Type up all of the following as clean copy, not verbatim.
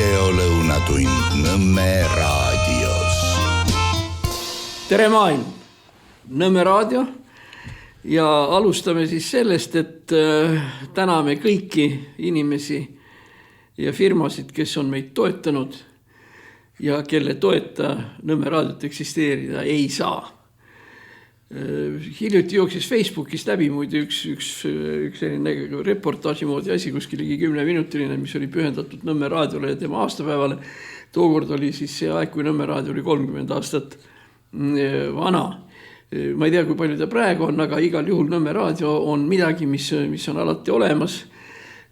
videolõunatund Nõmme raadios. Tere maailm, Nõmme raadio ja alustame siis sellest, et täname kõiki inimesi ja firmasid, kes on meid toetanud ja kelle toeta Nõmme raadiot eksisteerida ei saa. Hiljuti jooksis Facebookist läbi muide üks selline reportaaži moodi asi, kuskil ligi 10-minutiline, mis oli pühendatud Nõmme raadiole ja tema aastapäevale. Tookord oli siis see aeg, kui Nõmme raadio oli 30 aastat vana. Ma ei tea, kui palju ta praegu on, aga igal juhul Nõmme raadio on midagi, mis on alati olemas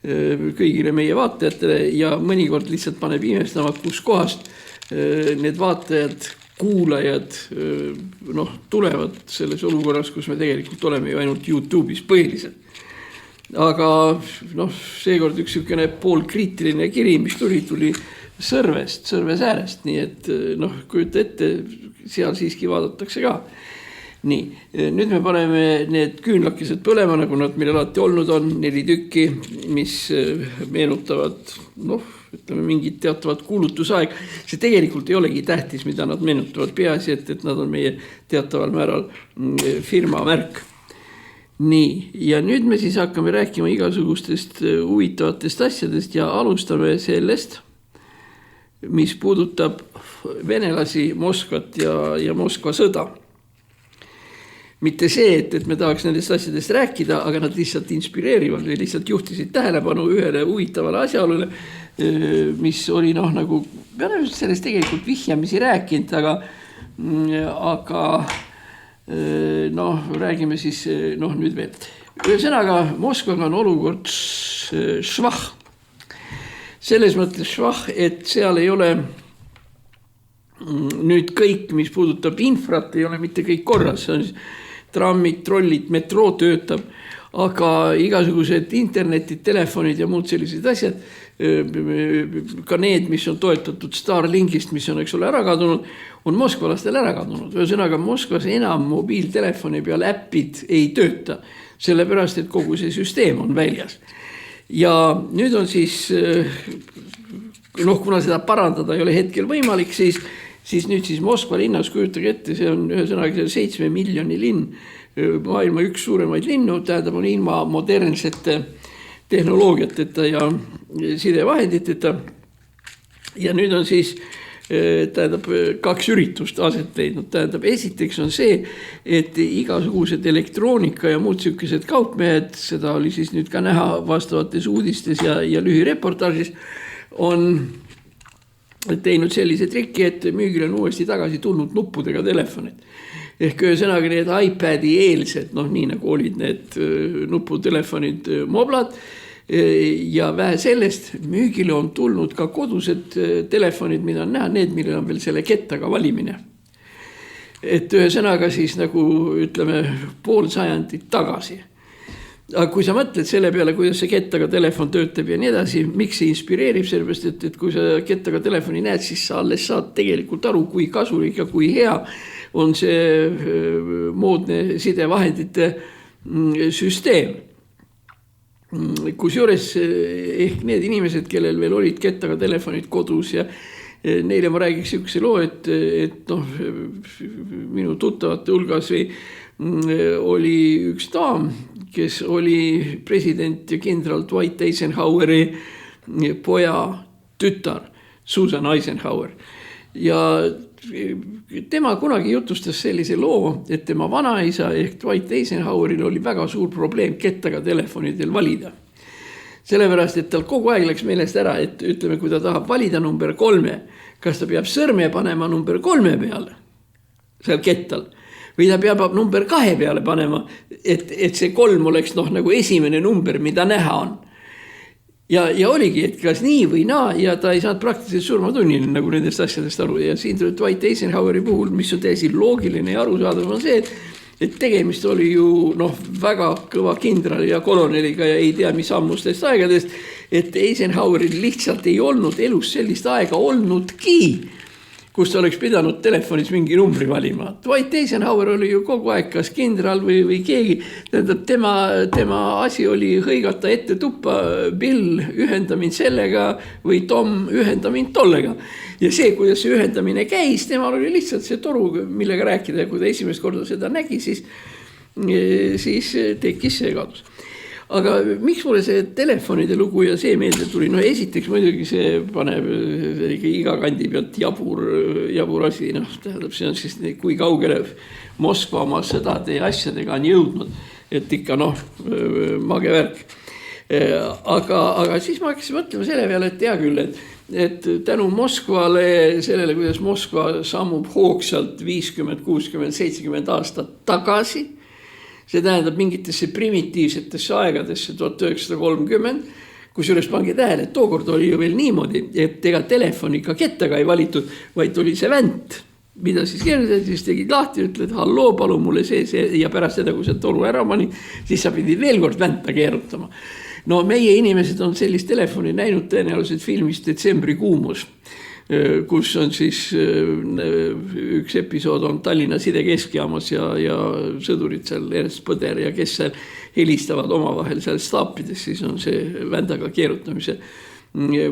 kõigile meie vaatajatele ja mõnikord lihtsalt paneb imestama, kus kohast need vaatajad, kuulajad tulevad selles olukorras, kus me tegelikult oleme ju ainult YouTube'is põhiliselt. Aga seekord üks niisugune poolkriitiline kiri, mis tuli Sõrvest äärest, nii et kujuta ette, seal siiski vaadatakse ka. Nii, nüüd me paneme need küünlakesed põlema, nagu nad meil alati olnud on, 4 tükki, mis meenutavad ütleme mingit teatavat kuulutusaeg. See tegelikult ei olegi tähtis, mida nad meenutavad, peaasi, et nad on meie teataval määral firma märk. Nii, ja nüüd me siis hakkame rääkima igasugustest huvitavatest asjadest ja alustame sellest, mis puudutab venelasi, Moskvat ja Moskva sõda. Mitte see, et me tahaks nendest asjadest rääkida, aga nad lihtsalt inspireerivad või lihtsalt juhtisid tähelepanu ühele huvitavale asjaolule, mis oli nagu, me oleme sellest tegelikult vihjamisi rääkinud, aga räägime siis nüüd veel. Ühesõnaga, Moskvaga on olukord švah. Selles mõttes švah, et seal ei ole nüüd kõik, mis puudutab infrat, ei ole mitte kõik korras, see on trammid, trollid, metroo töötab, aga igasugused internetid, telefonid ja muud sellised asjad, ka need, mis on toetatud Starlinkist, mis on ära kadunud, on moskvalastel ära kadunud. Ühesõnaga, Moskvas enam mobiiltelefoni peal äppid ei tööta, sellepärast, et kogu see süsteem on väljas. Ja nüüd on siis, kuna seda parandada ei ole hetkel võimalik, siis nüüd siis Moskva linnas, kujutage ette, see on ühesõnaga 7 miljoni linn, maailma üks suuremaid linnu, tähendab on ilma modernsete tehnoloogiateta ja sidevahenditeta. Ja nüüd on siis tähendab 2 üritust aset leidnud. Tähendab, esiteks on see, et igasugused elektroonika ja muud sükesed kaupmehed, seda oli siis nüüd ka näha vastavates uudistes ja lühireportaažis, on teinud sellise trikki, et müügil on uuesti tagasi tulnud nuppudega telefonid. Ehk ühesõnaga need iPadi eelsed, nii nagu olid need nuputelefonid moblad ja vähe sellest, müügile on tulnud ka kodused telefonid, mida on näha, need, millel on veel selle kettaga valimine. Et ühesõnaga siis nagu ütleme pool sajandit tagasi. Aga kui sa mõtled selle peale, kuidas see kettaga telefon töötab ja nii edasi, miks see inspireerib, sellepärast, et kui sa kettaga telefoni näed, siis sa alles saad tegelikult aru, kui kasulik ja kui hea on see moodne sidevahendite süsteem. Kusjuures ehk need inimesed, kellel veel olid kettaga telefonid kodus ja neile ma räägiks niisuguse loo, et minu tuttavate hulgas oli üks daam, kes oli president ja kindral Dwight Eisenhoweri poja tütar, Susan Eisenhower. Ja tema kunagi jutustas sellise loo, et tema vanaisa ehk Dwight Eisenhoweril oli väga suur probleem kettaga telefonidel valida. Sellepärast, et tal kogu aeg läks meelest ära, et ütleme, kui ta tahab valida number 3, kas ta peab sõrme panema number 3 peale seal kettal, või ta peab number 2 peale panema, et see 3 oleks nagu esimene number, mida näha on. Ja oligi, et kas nii või naa, ja ta ei saanud praktiliselt surmatunnini nagu nendest asjadest aru. Ja siin Dwight Eisenhoweri puhul, mis on täiesti loogiline ja arusaadav, on see, et tegemist oli ju väga kõva kindrali ja koloneliga ja ei tea mis ammustest aegadest, et Eisenhoweril lihtsalt ei olnud elus sellist aega olnudki, kus ta oleks pidanud telefonis mingi numbri valima. Dwight Eisenhower oli ju kogu aeg kas kindral või keegi. Tähendab, tema asi oli hõigata ette tuppa, Bill, ühenda mind sellega või Tom, ühenda mind tollega. Ja see, kuidas see ühendamine käis, temal oli lihtsalt see toru, millega rääkida. Ja kui ta esimest korda seda nägi, siis tekkis segadus. Aga miks mulle see telefonide lugu ja see meelde tuli? No esiteks muidugi see paneb iga kandi pealt jabur asi. No, tähendab, see on siis kui kaugele Moskva oma sõdade ja asjadega on jõudnud. Et ikka mage värk. Aga siis ma hakkasin mõtlema selle peale, et hea küll, et tänu Moskvale, sellele, kuidas Moskva sammub hoogsalt 50, 60, 70 aastat tagasi, see tähendab mingitesse primitiivsetesse aegadesse 1930, kusjuures pange tähele, et tookord oli ju veel niimoodi, et ega telefoni ka kettaga ei valitud, vaid oli see vänt, mida siis keerutad, siis tegid lahti, ütled, halloo, palun mulle see, ja pärast seda, kui see toru ära pani, siis sa pidid veel kord vänta keerutama. No meie inimesed on sellist telefoni näinud tõenäoliselt filmis Detsembri kuumus, kus on siis üks episood on Tallinna sidekeskjaamas ja sõdurid seal Ernst Põder ja kes seal helistavad omavahel seal staapides, siis on see vändaga keerutamise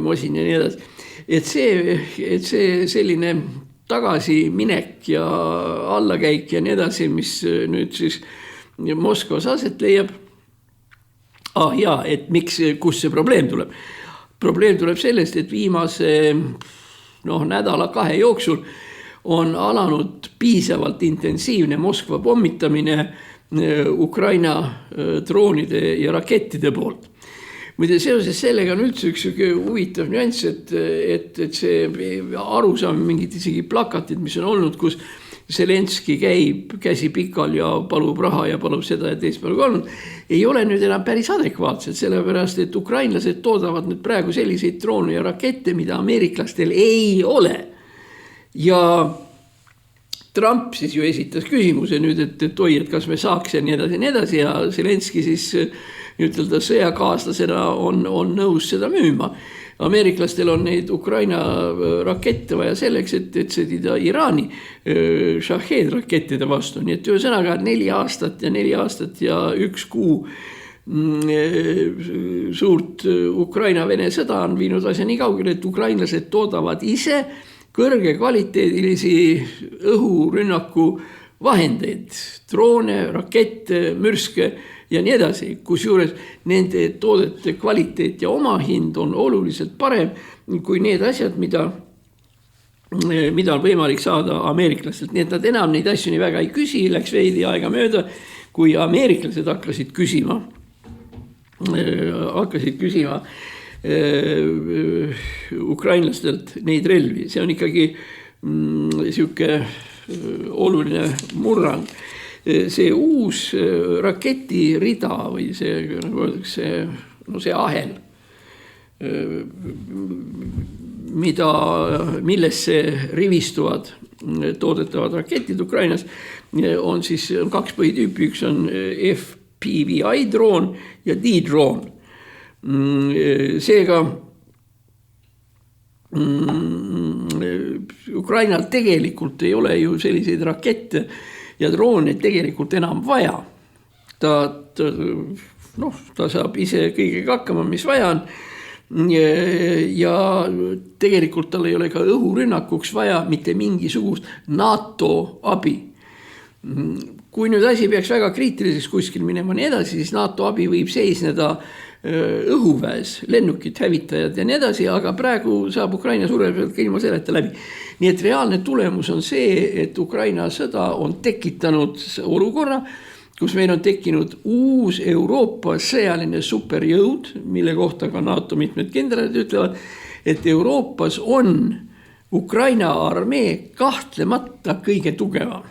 mosin ja nii edasi. Et see selline tagasiminek ja allakäik ja nii edasi, mis nüüd siis Moskvas aset leiab. Jaa, et kus see probleem tuleb? Probleem tuleb sellest, et viimase nädala 2 jooksul on alanud piisavalt intensiivne Moskva pommitamine Ukraina droonide ja rakettide poolt. Muide, seoses sellega on üldse üks huvitav nüanss, et see arusaam mingid isegi plakatid, mis on olnud, kus Zelenski käib käsi pikal ja palub raha ja palub seda ja teist palub olnud, ei ole nüüd enam päris adekvaatsed, sellepärast, et ukrainlased toodavad nüüd praegu selliseid droone ja rakette, mida ameeriklastel ei ole. Ja Trump siis ju esitas küsimuse nüüd, et oi, et kas me saaks ja nii edasi ja Zelenski siis ütelda sõjakaaslasena on nõus seda müüma. Ameeriklastel on neid Ukraina rakette vaja selleks, et sõdida Iraani Shahed rakettide vastu. Nii et ühesõnaga 4 aastat ja 1 kuu suurt Ukraina-Vene sõda on viinud asja nii kaugele, et ukrainlased toodavad ise kõrge kvaliteedilisi õhurünnaku vahendeid, droone, rakette, mürske ja nii edasi, kusjuures nende toodete kvaliteet ja omahind on oluliselt parem kui need asjad, mida on võimalik saada ameeriklastelt. Nii et nad enam neid asju nii väga ei küsi, läks veidi aega mööda, kui ameeriklased hakkasid küsima ukrainlastelt neid relvi. See on ikkagi siuke oluline murrang. See uus raketirida või see ahel, millesse rivistuvad toodetavad raketid Ukrainas, on siis 2 põhitüüpi, üks on FPVI droon ja D-droon. Seega Ukrainal tegelikult ei ole ju selliseid rakette ja droone tegelikult enam vaja. Ta saab ise kõigega hakkama, mis vaja on. Ja tegelikult tal ei ole ka õhurünnakuks vaja mitte mingisugust NATO abi. Kui nüüd asi peaks väga kriitiliseks kuskil minema nii edasi, siis NATO abi võib seisneda õhuväes, lennukid, hävitajad ja nii edasi, aga praegu saab Ukraina surve pealt ka ilma selleta läbi. Nii et reaalne tulemus on see, et Ukraina sõda on tekitanud olukorra, kus meil on tekkinud uus Euroopa sõjaline superjõud, mille kohta ka NATO mitmed kindralid ütlevad, et Euroopas on Ukraina armee kahtlemata kõige tugevam.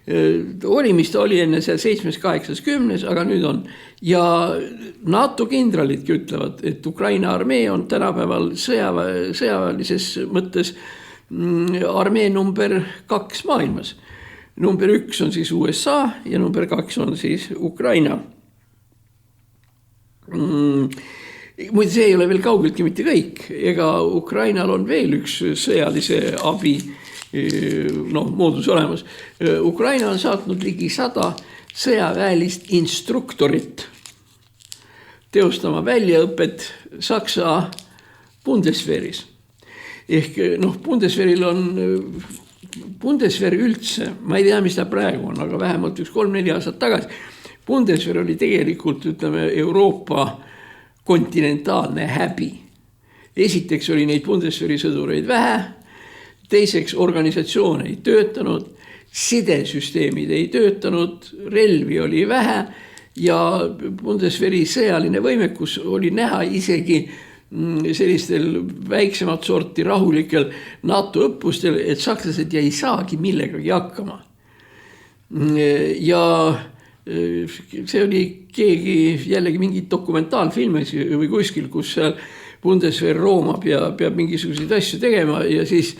Oli, mis ta oli enne seal 7., 8., 10., aga nüüd on. Ja NATO kindralidki ütlevad, et Ukraina armee on tänapäeval sõjaväelises mõttes armee number 2 maailmas. Number 1 on siis USA ja number 2 on siis Ukraina. Muide, see ei ole veel kaugeltki mitte kõik. Ega Ukrainal on veel üks sõjalise abi moodus olemas. Ukraina on saatnud ligi 100 sõjaväelist instruktorit teostama väljaõpet Saksa Bundeswehris. Ehk Bundeswehril on Bundeswehr üldse, ma ei tea, mis ta praegu on, aga vähemalt 3-4 aastat tagasi. Bundeswehr oli tegelikult, ütleme, Euroopa kontinentaalne häbi. Esiteks oli neid Bundeswehri sõdureid vähe, teiseks organisatsioon ei töötanud, sidesüsteemid ei töötanud, relvi oli vähe ja Bundeswehri sõjaline võimekus oli näha isegi sellistel väiksemat sorti rahulikel NATO õppustel, et sakslased ei saagi millegagi hakkama. Ja see oli keegi jällegi mingi dokumentaalfilmis või kuskil, kus seal Bundeswehr roomab ja peab mingisuguseid asju tegema ja siis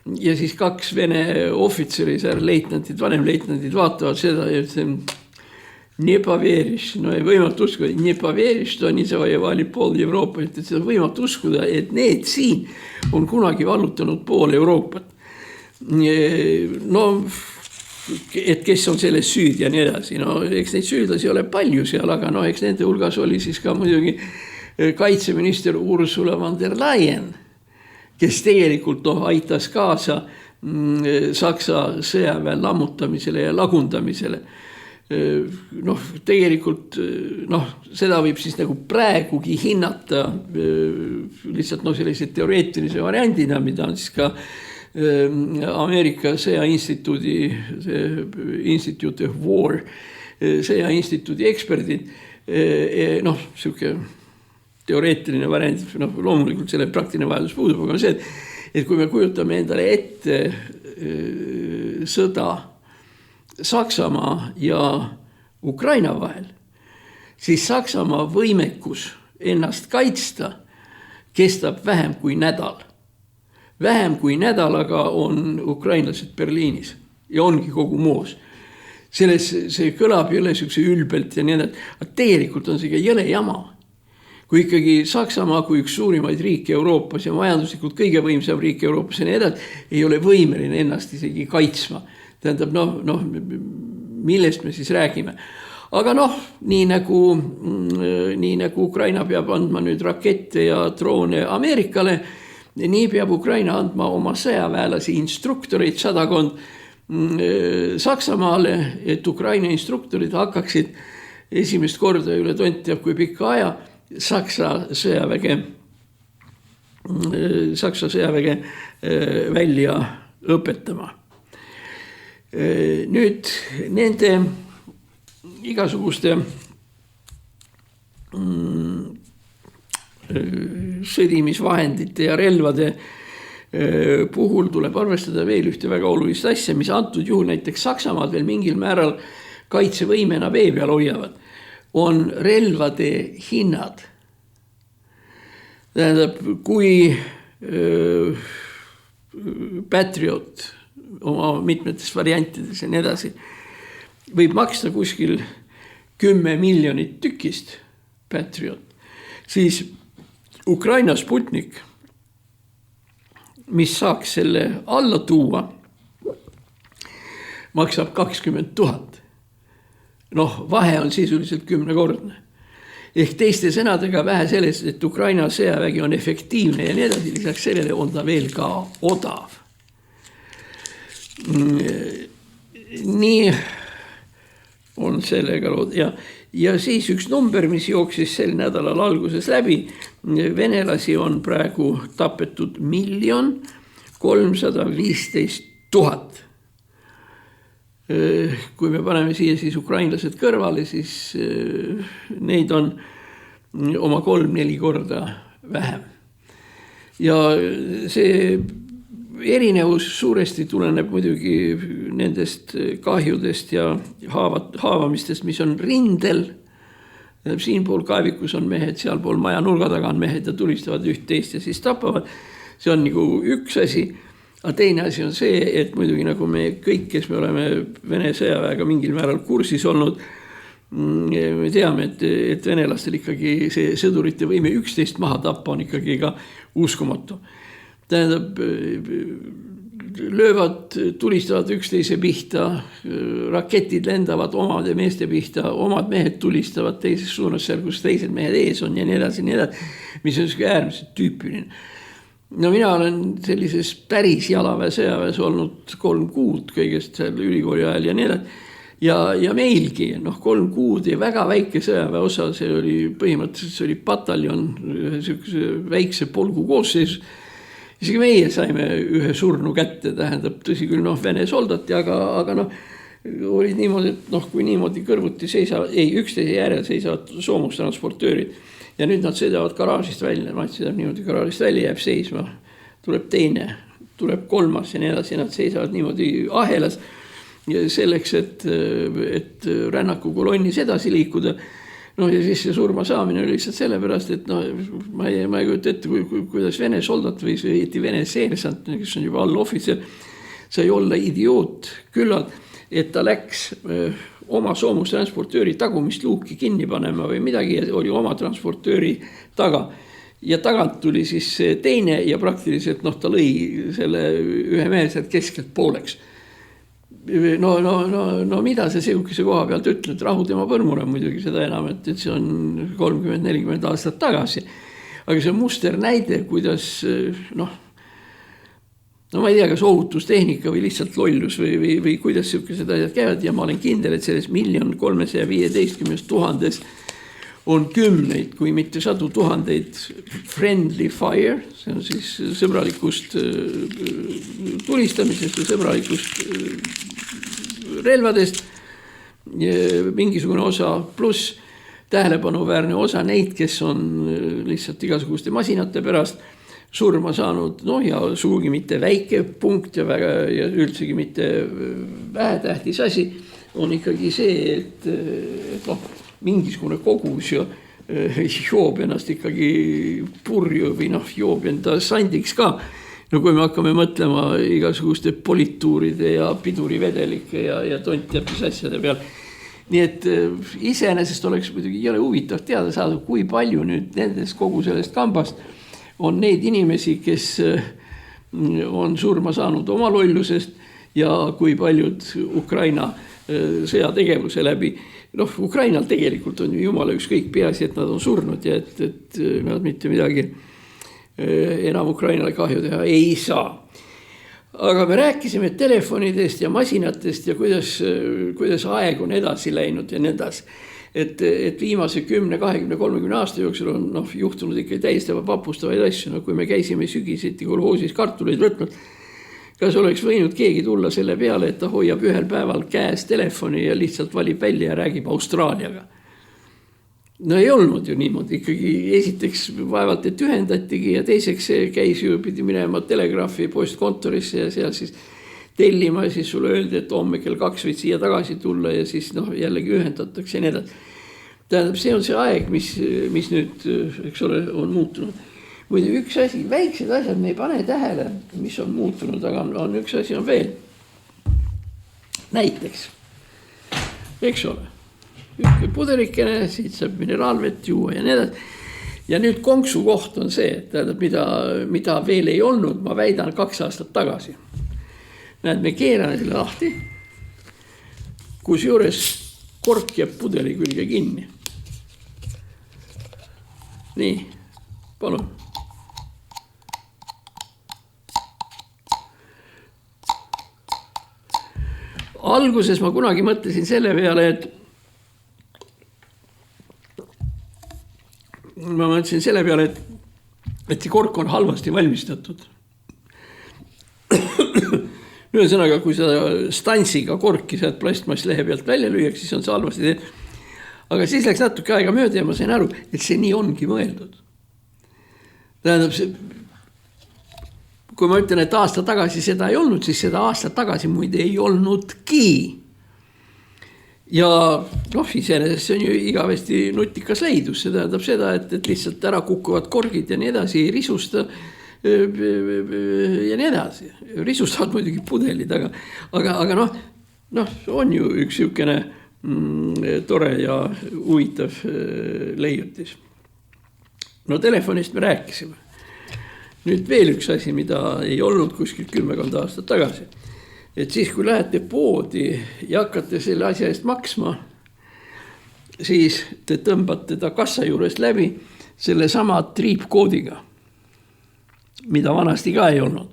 2 Vene ohvitseri, leitnantid, vanemleitnantid vaatavad seda ja ütlevad, не поверишь, ei võimatu uskuda, не поверишь, что они завоевали пол Euroopa, et seda võimatu uskuda, et need siin on kunagi vallutanud pool Euroopat. Et kes on selles süüd ja nii edasi. Eks neid süüdlasi ole palju seal, aga eks nende hulgas oli siis ka muidugi kaitseminister Ursula von der Leyen, kes tegelikult aitas kaasa Saksa sõjaväe lammutamisele ja lagundamisele. Tegelikult seda võib siis nagu praegugi hinnata lihtsalt sellise teoreetilise variandina, mida on siis ka Ameerika sõjainstituudi Institute of War sõjainstituudi eksperdid siuke teoreetiline variant, loomulikult selle praktiline vajadus puudub, aga see, et kui me kujutame endale ette sõda Saksamaa ja Ukraina vahel, siis Saksamaa võimekus ennast kaitsta kestab vähem kui nädal. Vähem kui nädalaga on ukrainlased Berliinis ja ongi kogu moos. See kõlab jõle sükse ülbelt ja nii edasi, aga tegelikult on see jõle jama. Kui ikkagi Saksamaa kui üks suurimaid riike Euroopas ja majanduslikult kõige võimsam riik Euroopas ja nii edasi, ei ole võimeline ennast isegi kaitsma. Tähendab, millest me siis räägime. Aga nii nagu Ukraina peab andma nüüd rakette ja droone Ameerikale, nii peab Ukraina andma oma sõjaväelasi instruktoreid 100 Saksamaale, et Ukraina instruktorid hakkaksid esimest korda üle tont teab kui pikka aja Saksa sõjaväge välja õpetama. Nüüd nende igasuguste sõdimisvahendite ja relvade puhul tuleb arvestada veel ühte väga olulist asja, mis antud juhul näiteks Saksamaad veel mingil määral kaitsevõimena vee peal hoiavad, on relvade hinnad. Tähendab, kui Patriot oma mitmetes variantides ja nii edasi võib maksta kuskil 10 miljonit tükist Patriot, siis Ukraina Sputnik, mis saaks selle alla tuua, maksab 20 000. Vahe on sisuliselt 10-kordne. Ehk teiste sõnadega vähe sellest, et Ukraina sõjavägi on efektiivne ja nii edasi, lisaks sellele on ta veel ka odav. Nii on sellega lood. Ja siis üks number, mis jooksis sel nädalal alguses läbi, venelasi on praegu tapetud 1 315 000. Kui me paneme siia siis ukrainlased kõrvale, siis neid on oma 3-4 korda vähem. Ja see erinevus suuresti tuleneb muidugi nendest kahjudest ja haavamistest, mis on rindel. Siinpool kaevikus on mehed, sealpool maja nurga taga on mehed ja tulistavad üht teist ja siis tapavad. See on nagu üks asi. Aga teine asi on see, et muidugi nagu me kõik, kes me oleme Vene sõjaväega mingil määral kursis olnud, me teame, et venelastel ikkagi see sõdurite võime 11 maha tappa on ikkagi ka uskumatu. Tähendab, löövad, tulistavad üksteise pihta, raketid lendavad omade meeste pihta, omad mehed tulistavad teises suunas seal, kus teised mehed ees on ja nii edasi, mis on äärmiselt tüüpiline. No mina olen sellises päris jalaväe sõjaväes olnud 3 kuud kõigest seal ülikooli ajal ja nii edasi. Ja meilgi 3 kuud ja väga väike sõjaväe osa, see oli põhimõtteliselt, see oli pataljon väikse polgu koosseisus. Isegi meie saime ühe surnu kätte, tähendab tõsi küll Vene soldati, aga oli niimoodi, et kui niimoodi kõrvuti seisavad, üksteise järel seisavad soomustransportöörid ja nüüd nad sõidavad garaažist välja, nad sõidavad niimoodi garaažist välja, jääb seisma, tuleb teine, tuleb 3. ja nii edasi, nad seisavad niimoodi ahelas selleks, et rännaku kolonnis edasi liikuda. Ja siis see surma saamine oli lihtsalt sellepärast, et ma ei kujuta ette, kuidas Vene soldat või Vene seersant, kes on juba allohvitser, sai olla idioot küllalt, et ta läks oma soomustransportööri tagumist luuki kinni panema või midagi ja oli oma transportööri taga. Ja tagant tuli siis teine ja praktiliselt ta lõi selle ühe mehe sealt keskelt pooleks. No mida see sihukese koha pealt ütled, rahu tema põrmule muidugi seda enam, et see on 30-40 aastat tagasi. Aga see on muster näide, kuidas ma ei tea, kas ohutustehnika või lihtsalt lollus või kuidas sihukesed asjad käivad ja ma olen kindel, et selles 1 315 000 on kümneid, kui mitte 100 000 friendly fire, see on siis sõbralikust tulistamisest ja sõbralikust relvadest, mingisugune osa pluss tähelepanuväärne osa neid, kes on lihtsalt igasuguste masinate pärast surma saanud, ja suugi mitte väike punkt ja üldsegi mitte vähetähtis asi, on ikkagi see, et mingisugune kogus ja joob ennast ikkagi purju või joob enda sandiks ka. Kui me hakkame mõtlema igasuguste polituuride ja pidurivedelike ja tontjapis asjade peal. Nii et iseenesest oleks muidugi ei ole huvitav teada saada, kui palju nüüd nendest kogu sellest kambast on neid inimesi, kes on surma saanud oma lollusest ja kui paljud Ukraina sõjategevuse läbi. Ukrainal tegelikult on ju jumala ükskõik peaasi, et nad on surnud ja et nad mitte midagi enam Ukrainale kahju teha ei saa. Aga me rääkisime telefonidest ja masinatest ja kuidas aeg on edasi läinud ja nii edasi. Et viimase 10, 20, 30 aasta jooksul on juhtunud ikka täiesti vapustavaid asju. Kui me käisime sügiseti kolhoosis kartuleid võtnud, kas oleks võinud keegi tulla selle peale, et ta hoiab ühel päeval käes telefoni ja lihtsalt valib välja ja räägib Austraaliaga. Ei olnud ju niimoodi, ikkagi esiteks vaevalt, et ühendatigi ja teiseks käis ju pidi minema telegraafi postkontorisse ja seal siis tellima ja siis sulle öeldi, et homme kell 2 võid siia tagasi tulla ja siis jällegi ühendatakse ja nii edasi. Tähendab, see on see aeg, mis nüüd, eks ole, on muutunud. Muide, üks asi, väiksed asjad me ei pane tähele, mis on muutunud, aga on üks asi on veel. Näiteks, eks ole, üks puderikene, siit saab mineraalvett juua ja nii edasi. Ja nüüd konksu koht on see, et mida veel ei olnud, ma väidan 2 aastat tagasi. Näed, me keerame selle lahti, kus juures kork jääb pudeli külge kinni. Nii, palun. Alguses ma kunagi mõtlesin selle peale, et see kork on halvasti valmistatud. Ühesõnaga, kui seda stansiga korki sealt plastmasslehe pealt välja lüüaks, siis on see halvasti teed. Aga siis läks natuke aega mööda ja ma sain aru, et see nii ongi mõeldud. Tähendab, kui ma ütlen, et aasta tagasi seda ei olnud, siis seda aasta tagasi muide ei olnudki. Ja iseenesest see on ju igavesti nutikas leidus. See tähendab seda, et lihtsalt ära kukuvad korgid ja nii edasi ei risusta ja nii edasi. Risustavad muidugi pudelid, aga on ju üks sihukene tore ja huvitav leiutis. No telefonist me rääkisime. Nüüd veel üks asi, mida ei olnud kuskil 10 aastat tagasi. Et siis, kui lähete poodi ja hakkate selle asja eest maksma, siis te tõmbate ta kassa juurest läbi selle sama triipkoodiga, mida vanasti ka ei olnud.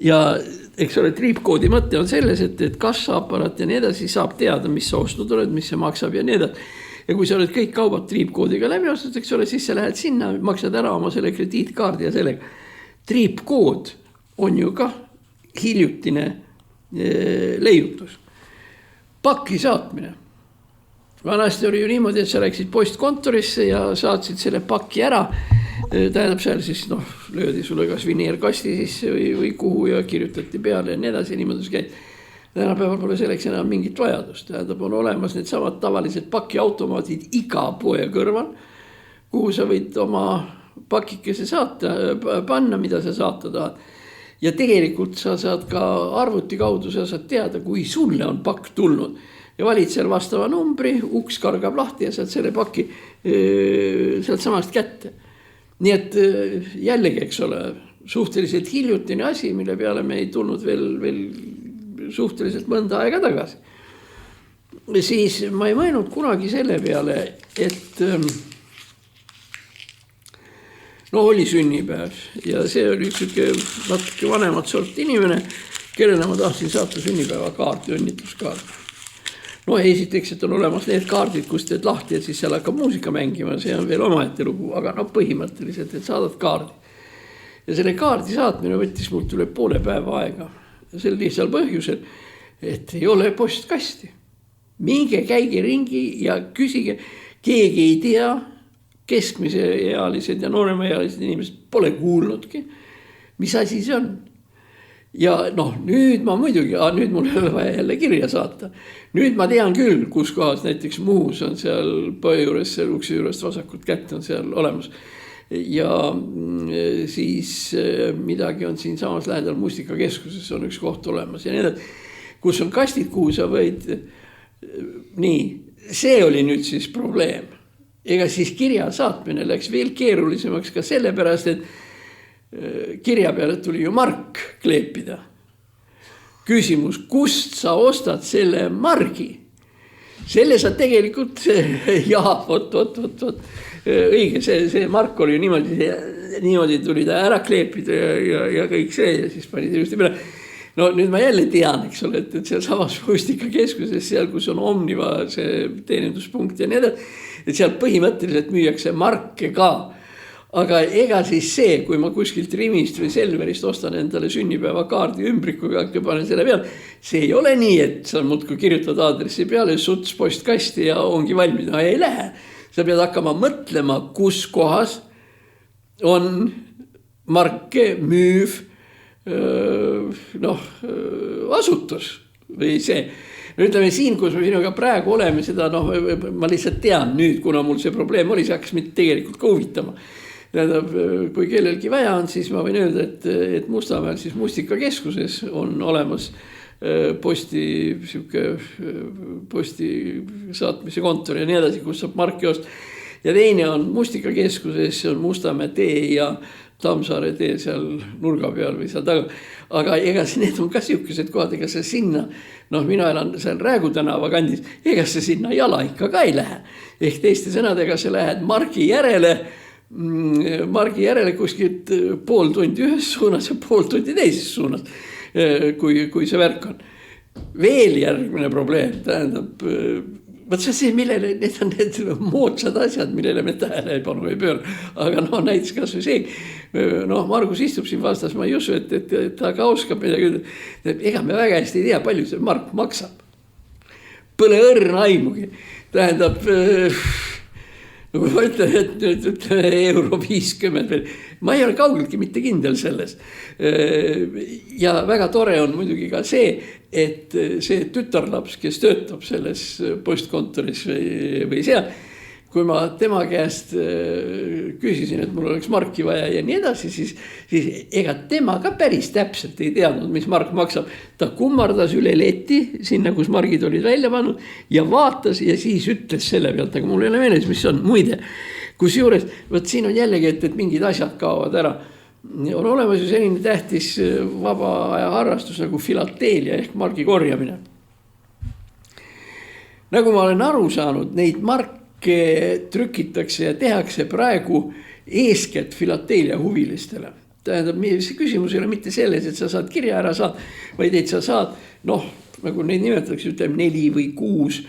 Ja eks ole, triipkoodi mõte on selles, et kassaaparaat ja nii edasi saab teada, mis sa ostnud oled, mis see maksab ja nii edasi. Ja kui sa oled kõik kaubad triipkoodiga läbi ostnud, eks ole, siis sa lähed sinna, maksad ära oma selle krediitkaardi ja sellega. Triipkood on ju ka hiljutine leiutus. Pakki saatmine. Vanasti oli ju niimoodi, et sa läksid postkontorisse ja saatsid selle pakki ära. Tähendab seal siis, löödi sulle kas vineerkasti sisse või kuhu ja kirjutati peale ja nii edasi, niimoodi see käib. Tänapäeval pole selleks enam mingit vajadust. Tähendab, on olemas need samad tavalised pakiautomaadid iga poe kõrval, kuhu sa võid oma pakikese panna, mida sa saata tahad. Ja tegelikult sa saad ka arvuti kaudu, sa saad teada, kui sulle on pakk tulnud. Ja valid seal vastava numbri, uks kargab lahti ja saad selle paki sealt samast kätte. Nii et jällegi, eks ole, suhteliselt hiljutine asi, mille peale me ei tulnud veel suhteliselt mõnda aega tagasi. Siis ma ei mõelnud kunagi selle peale, et oli sünnipäev ja see oli üks natuke vanemat sorti inimene, kellele ma tahtsin saata sünnipäeva kaarti, õnnitluskaarti. Esiteks, et on olemas need kaardid, kus teed lahti, et siis seal hakkab muusika mängima, see on veel omaette lugu, aga põhimõtteliselt, et saadad kaardi. Ja selle kaardi saatmine võttis mul üle poole päeva aega. Ja sel lihtsal põhjusel, et ei ole postkasti. Minge käige ringi ja küsige, keegi ei tea, keskmise ealised ja nooremaealised inimesed pole kuulnudki, mis asi see on. Ja nüüd ma muidugi, nüüd mul ei ole vaja jälle kirja saata. Nüüd ma tean küll, kus kohas näiteks Muhus on seal põe juures, seal uksi juurest vasakut kätt on seal olemas. Ja siis midagi on siin samas lähedal Mustikakeskuses on üks koht olemas ja nii, kus on kastid, kuhu sa võid. Nii, see oli nüüd siis probleem. Ega siis kirja saatmine läks veel keerulisemaks ka sellepärast, et kirja peale tuli ju mark kleepida. Küsimus, kust sa ostad selle margi? Selle sa tegelikult, õige, see mark oli ju niimoodi tuli ta ära kleepida ja kõik see ja siis pani ilusti peale. Nüüd ma jälle tean, eks ole, et seal samas Mustikakeskuses, seal kus on Omniva see teeninduspunkt ja nii edasi, et seal põhimõtteliselt müüakse marke ka. Aga ega siis see, kui ma kuskilt Rimist või Selverist ostan endale sünnipäeva kaardi ümbrikuga ja panen selle peale, see ei ole nii, et sa muudkui kirjutad aadressi peale, suts postkasti ja ongi valmis. Ei lähe. Sa pead hakkama mõtlema, kus kohas on marke müüv asutus või see. Ütleme siin, kus me sinuga praegu oleme, seda ma lihtsalt tean nüüd, kuna mul see probleem oli, see hakkas mind tegelikult ka huvitama. Tähendab, kui kellelgi vaja on, siis ma võin öelda, et Mustamäel siis Mustikakeskuses on olemas posti saatmise kontor ja nii edasi, kus saab marki osta. Ja teine on Mustikakeskuses, see on Mustamäe tee ja Tammsaare tee seal nurga peal või seal taga. Aga ega need on ka siukesed kohad, ega sa sinna, mina elan seal Räägu tänava kandis, ega sa sinna jala ikka ka ei lähe. Ehk teiste sõnadega sa lähed margi järele kuskilt pool tundi ühes suunas ja pool tundi teises suunas, kui see värk on. Veel järgmine probleem, tähendab, võt see, millele need on need moodsad asjad, millele me tähelepanu ei pööra. Aga näiteks kas või see, Margus istub siin vastas, ma ei usu, et ta ka oskab midagi. Ega me väga hästi ei tea, palju see mark maksab. Põle õrna aimugi. Tähendab, kui ma ütlen, et euro 50 veel, ma ei ole kaugeltki mitte kindel selles. Ja väga tore on muidugi ka see, et see tütarlaps, kes töötab selles postkontoris või seal, kui ma tema käest küsisin, et mul oleks marki vaja ja nii edasi, siis ega tema ka päris täpselt ei teadnud, mis mark maksab. Ta kummardas üle leti, sinna kus margid olid välja pannud ja vaatas ja siis ütles selle pealt, aga mul ei ole meeles, mis on muide. Kusjuures, võt siin on jällegi, et mingid asjad kaovad ära. On olemas ju selline tähtis vaba aja harrastus nagu filatelia ehk margi korjamine. Nagu ma olen aru saanud, neid marke trükitakse ja tehakse praegu eeskätt filatelia huvilistele. Tähendab, see küsimus ei ole mitte selles, et sa saad kirja ära saad, vaid et sa saad, nagu neid nimetatakse, ütleme 4 või 6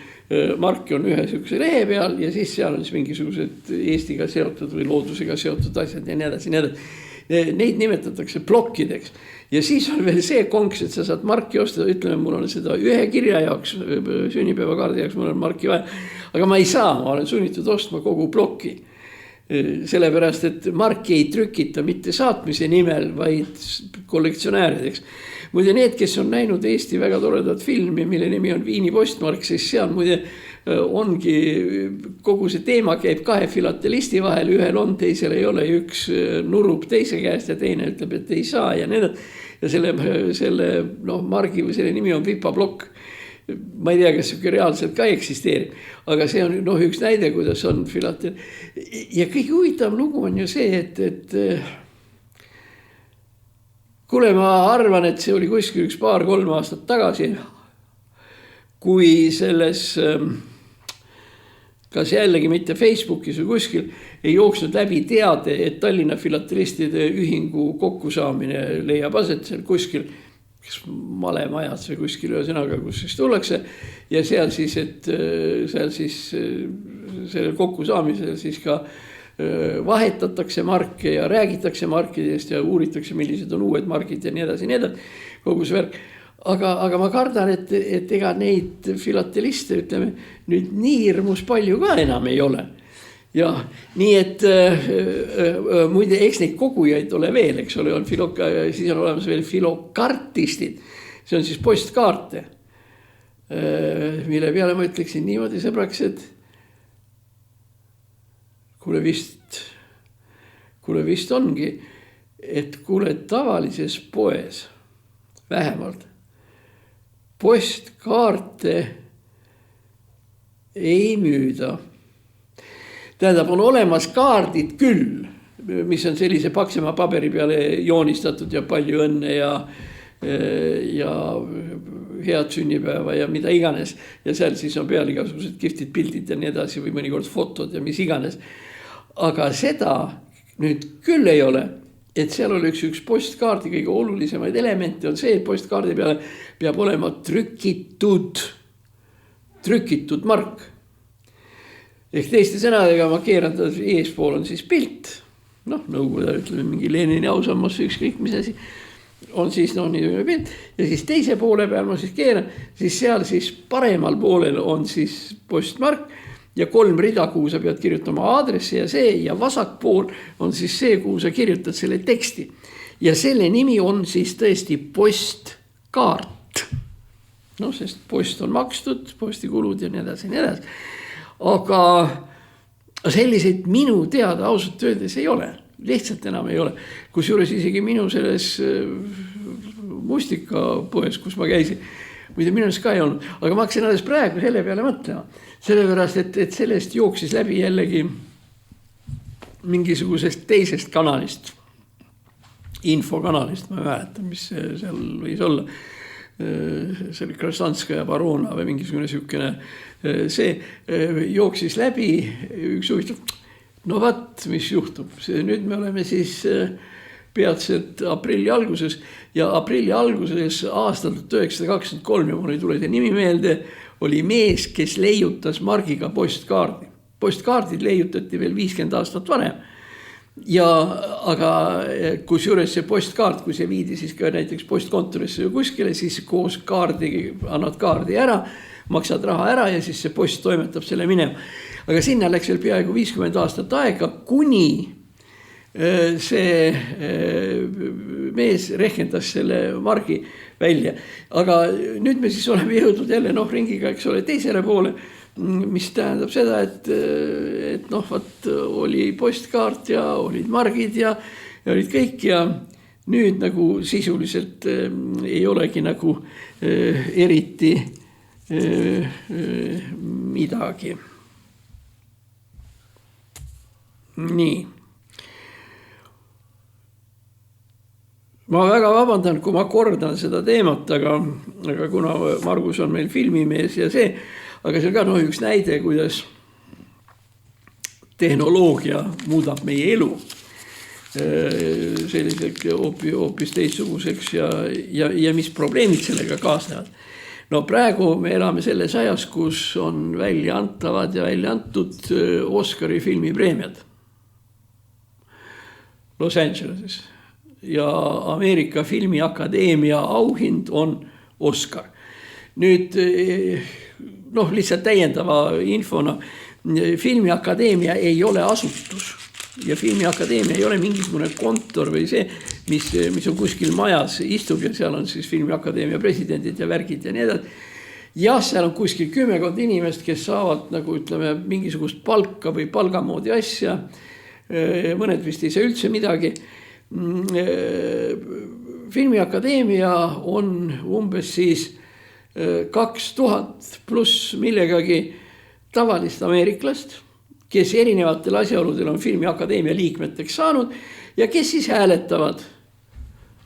marki on ühe sihukese lehe peal ja siis seal on siis mingisugused Eestiga seotud või loodusega seotud asjad ja nii edasi, nii edasi. Neid nimetatakse plokkideks ja siis on veel see konks, et sa saad marki osta, ütleme, mul on seda ühe kirja jaoks, sünnipäevakaardi jaoks, mul on marki vaja, aga ma ei saa, ma olen sunnitud ostma kogu plokki. Sellepärast, et marki ei trükita mitte saatmise nimel, vaid kollektsionäärideks. Muide need, kes on näinud Eesti väga toredat filmi, mille nimi on Viini postmark, siis seal muide ongi kogu see teema käib 2 filatelisti vahel, ühel on, teisel ei ole, üks nurub teise käest ja teine ütleb, et ei saa ja need. Ja selle margi või selle nimi on vipablokk. Ma ei tea, kas see reaalselt ka eksisteerib, aga see on üks näide, kuidas on filatel. Ja kõige huvitav lugu on ju see, et kuule, ma arvan, et see oli kuskil 2-3 aastat tagasi, kui selles, kas jällegi mitte Facebookis või kuskil, ei jooksnud läbi teade, et Tallinna filatelistide ühingu kokkusaamine leiab aset seal kuskil, kes malemajad või kuskil ühesõnaga, kus siis tullakse ja seal siis, et seal siis sellel kokkusaamisel siis ka vahetatakse marke ja räägitakse markidest ja uuritakse, millised on uued margid ja nii edasi, kogu see värk. Aga ma kardan, et ega neid filateliste, ütleme, nüüd nii hirmus palju ka enam ei ole. Ja nii, et muide, eks neid kogujaid ole veel, eks ole, siis on olemas veel filokartistid. See on siis postkaarte, mille peale ma ütleksin niimoodi sõbraks, et kuule vist ongi, et kuule tavalises poes vähemalt postkaarte ei müüda. Tähendab, on olemas kaardid küll, mis on sellise paksema paberi peale joonistatud ja palju õnne ja head sünnipäeva ja mida iganes. Ja seal siis on peal igasugused kihvtid pildid ja nii edasi või mõnikord fotod ja mis iganes. Aga seda nüüd küll ei ole, et seal oli üks postkaardi kõige olulisemaid elemente on see, et postkaardi peale peab olema trükitud mark. Ehk teiste sõnadega ma keeran ta eespool on siis pilt, nõukogude ütleme mingi Lenini ausammas või ükskõik mis asi, on siis niisugune pilt ja siis teise poole peal ma siis keeran, siis seal siis paremal poolel on siis postmark ja 3 rida, kuhu sa pead kirjutama aadressi ja see ja vasak pool on siis see, kuhu sa kirjutad selle teksti ja selle nimi on siis tõesti postkaart. Sest post on makstud, postikulud ja nii edasi. Aga selliseid minu teada ausalt öeldes ei ole, lihtsalt enam ei ole. Kusjuures isegi minu selles mustikapoes, kus ma käisin, muide minu ka ei olnud, aga ma hakkasin alles praegu selle peale mõtlema. Sellepärast, et sellest jooksis läbi jällegi mingisugusest teisest kanalist, infokanalist, ma ei mäleta, mis seal võis olla. See oli Krasnanskaja Barona või mingisugune sihukene, see jooksis läbi üks huvitav, mis juhtub. Nüüd me oleme siis peatselt aprilli alguses ja aprilli alguses aastal 1923 ja mul ei tule see nimi meelde, oli mees, kes leiutas margiga postkaardi. Postkaardid leiutati veel 50 aastat varem. Aga kusjuures see postkaart, kui see viidi siis ka näiteks postkontorisse või kuskile, siis koos kaardi, annad kaardi ära, maksad raha ära ja siis see post toimetab selle minema. Aga sinna läks veel peaaegu 50 aastat aega, kuni see mees rehkendas selle margi välja. Aga nüüd me siis oleme jõudnud jälle ringiga, eks ole, teisele poole. mis tähendab seda, et noh, võt oli postkaart ja olid margid ja olid kõik ja nüüd nagu sisuliselt ei olegi nagu eriti midagi. Nii. Ma väga vabandan, kui ma kordan seda teemat, aga kuna Margus on meil filmimees ja see, aga see on ka üks näide, kuidas tehnoloogia muudab meie elu selliseks hoopis teistsuguseks ja mis probleemid sellega kaasnevad. No praegu me elame selles ajas, kus on välja antavad ja välja antud Oscari filmipreemiad Los Angeleses. Ja Ameerika Filmiakadeemia auhind on Oscar. Nüüd lihtsalt täiendava infona, Filmiakadeemia ei ole asutus ja Filmiakadeemia ei ole mingisugune kontor või see, mis on kuskil majas istub ja seal on siis Filmiakadeemia presidendid ja värgid ja nii edasi. Ja seal on kuskil 10 inimest, kes saavad nagu ütleme mingisugust palka või palgamoodi asja, mõned vist ei saa üldse midagi. Filmiakadeemia on umbes siis 2000 pluss millegagi tavalist ameeriklast, kes erinevatel asjaoludel on Filmiakadeemia liikmeteks saanud ja kes siis hääletavad.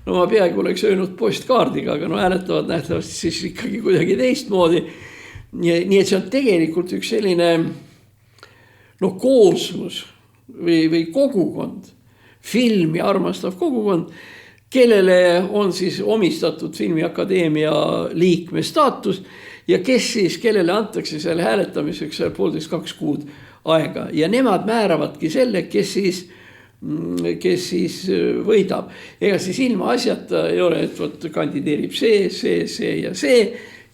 No ma peaaegu oleks öelnud postkaardiga, aga hääletavad nähtavasti siis ikkagi kuidagi teistmoodi. Nii et see on tegelikult üks selline kooslus või kogukond. Filmi armastav kogukond, kellele on siis omistatud Filmiakadeemia liikme staatus ja kes siis, kellele antakse seal hääletamiseks 1,5–2 kuud aega. Ja nemad määravadki selle, kes siis võidab. Ega siis ilma asjata ei ole, et kandideerib see ja see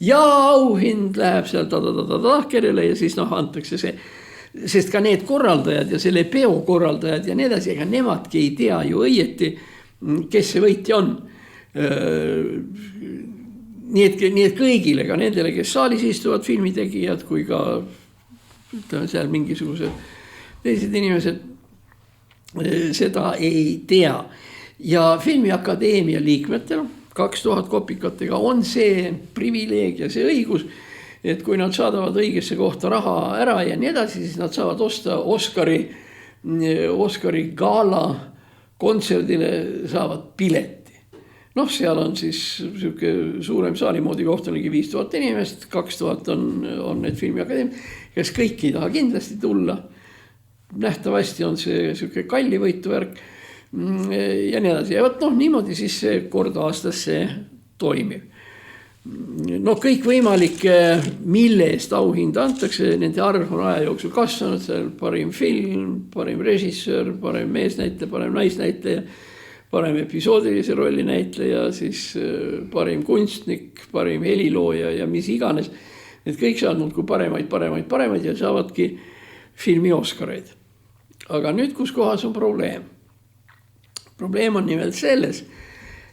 ja auhind läheb seal kellele ja siis antakse see. Sest ka need korraldajad ja selle peo korraldajad ja nii edasi, ega nemadki ei tea ju õieti, kes see võitja on. Nii et kõigile, ka nendele, kes saalis istuvad filmitegijad, kui ka seal mingisugused teised inimesed seda ei tea. Ja Filmiakadeemia liikmetel 2000 kopikatega on see privileeg ja see õigus, et kui nad saadavad õigesse kohta raha ära ja nii edasi, siis nad saavad osta Oscari gala kontserdile saavad pileti. Seal on siis suurem saali moodi koht on ligi 5000 inimest, 2000 on need Filmiakadeemia, kes kõik ei taha kindlasti tulla. Nähtavasti on see kallivõitu värk ja nii edasi. Ja niimoodi siis see kord aastas see toimib. Kõik võimalike, mille eest auhinda antakse, nende arv on aja jooksul kasvanud, seal parim film, parim režissöör, parim meesnäitleja, parim naisnäitleja, parim episoodilise rolli näitleja, siis parim kunstnik, parim helilooja ja mis iganes. Need kõik saavad kui paremaid ja saavadki filmi Oscareid. Aga nüüd, kus kohas on probleem? Probleem on nimelt selles,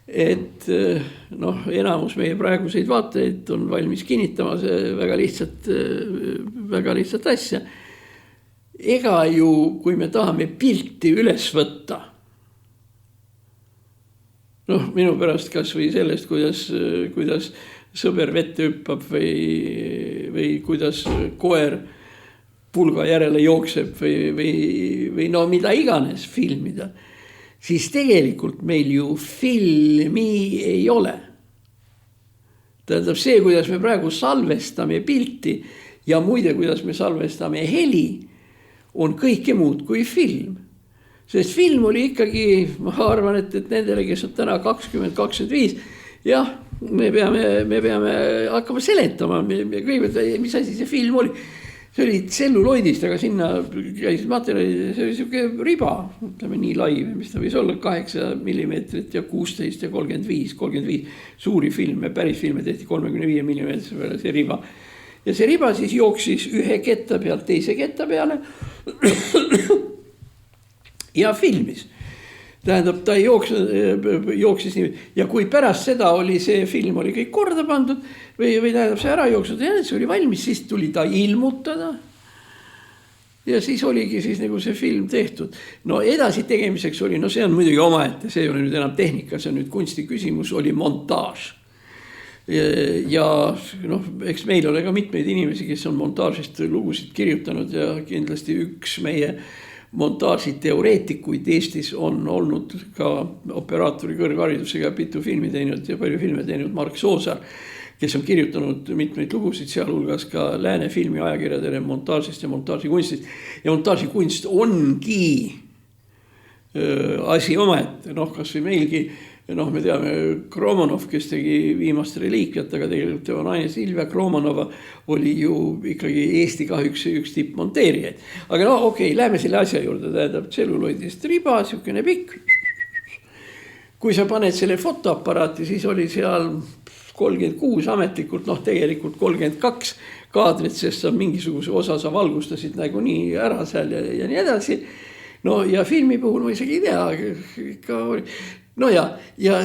et enamus meie praeguseid vaatajaid on valmis kinnitama see väga lihtsat asja. Ega ju, kui me tahame pilti üles võtta, minu pärast kas või sellest, kuidas sõber vette hüppab või kuidas koer pulga järele jookseb või mida iganes filmida, siis tegelikult meil ju filmi ei ole. Tähendab see, kuidas me praegu salvestame pilti ja muide, kuidas me salvestame heli, on kõike muud kui film. Sest film oli ikkagi, ma arvan, et nendele, kes on täna 20-25, jah, me peame hakkama seletama, mis asi see film oli. See oli tselluloidist, aga sinna käisid materjali, see oli selline riba, ütleme nii lai, mis ta võis olla 8 millimeetrit ja 16 ja 35 suuri filme, päris filme tehti 35 millimeetri peale see riba. Ja see riba siis jooksis ühe ketta pealt teise ketta peale ja filmis. Tähendab, ta jooksis nii. Ja kui pärast seda oli see film oli kõik korda pandud või tähendab see ära jooksnud ja see oli valmis, siis tuli ta ilmutada. Ja siis oligi siis nagu see film tehtud. No edasi tegemiseks oli, no see on muidugi omaette, see ei ole nüüd enam tehnika, see on nüüd kunsti küsimus, oli montaaž. Ja noh, eks meil ole ka mitmeid inimesi, kes on montaažist lugusid kirjutanud ja kindlasti üks meie montaaži teoreetikuid Eestis on olnud ka operaatori kõrgharidusega pitu filmi teinud ja palju filme teinud Mark Soosaar, kes on kirjutanud mitmeid lugusid, sealhulgas ka lääne filmi ajakirjadele montaažist ja montaažikunstist. Ja montaažikunst ongi asi omaette, noh kas või meilgi, noh me teame Kromonov, kes tegi Viimast reliikiat, aga tegelikult tema naine Silvia Kromonova oli ju ikkagi Eesti ka üks tippmonteerijaid. Aga no okei, läheme selle asja juurde, tähendab tselluloidist riba, siukene pikk. Kui sa paned selle fotoaparaati, siis oli seal 36 ametlikult, noh tegelikult 32 kaadrit, sest sa mingisuguse osa sa valgustasid nagu nii ära seal ja nii edasi. No ja filmi puhul ma isegi ei tea, ikka oli. No ja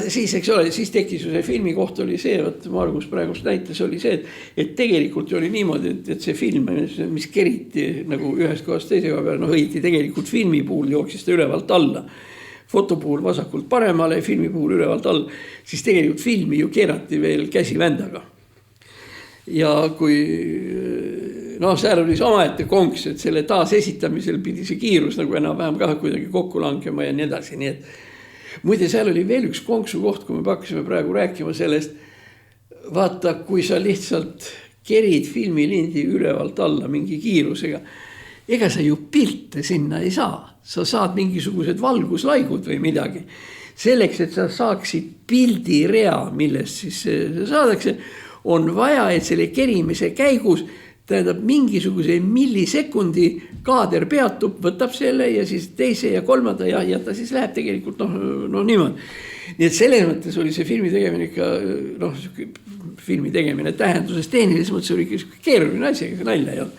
siis, eks ole, siis tekkis ju see filmi koht oli see, et Margus praegust näites oli see, et tegelikult oli niimoodi, et see film, mis keriti nagu ühest kohast teise koha peal, no õieti tegelikult filmi puhul jooksis ta ülevalt alla. Foto puhul vasakult paremale, filmi puhul ülevalt all, siis tegelikult filmi ju keerati veel käsivändaga. Ja kui, noh, seal oli see omaette konks, et selle taasesitamisel pidi see kiirus nagu enam-vähem ka kuidagi kokku langema ja nii edasi, nii et muide, seal oli veel üks konksu koht, kui me hakkasime praegu rääkima sellest, vaata, kui sa lihtsalt kerid filmilindi ülevalt alla mingi kiirusega, ega sa ju pilte sinna ei saa. Sa saad mingisugused valguslaigud või midagi. Selleks, et sa saaksid pildirea, millest siis saadakse, on vaja, et selle kerimise käigus tähendab mingisuguse millisekundi kaader peatub, võtab selle ja siis teise ja kolmanda ja ta siis läheb tegelikult noh niimoodi. Nii et selles mõttes oli see filmi tegemine ikka, noh, filmi tegemine tähenduses tehnilises mõttes oli keeruline asi, ega nalja ei olnud.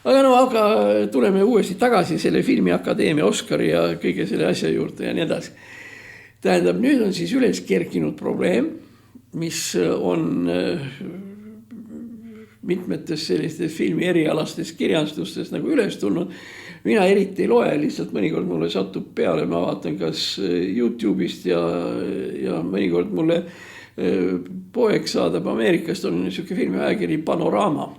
Aga tuleme uuesti tagasi selle filmiakadeemia Oscari ja kõige selle asja juurde ja nii edasi. Tähendab, nüüd on siis üles kerkinud probleem, mis on mitmetes sellistes filmi erialastes kirjastustes nagu üles tulnud. Mina eriti ei loe, lihtsalt mõnikord mulle satub peale, ma vaatan kas YouTube'ist ja mõnikord mulle poeg saadab Ameerikast, on niisugune filmi ajakiri Panorama.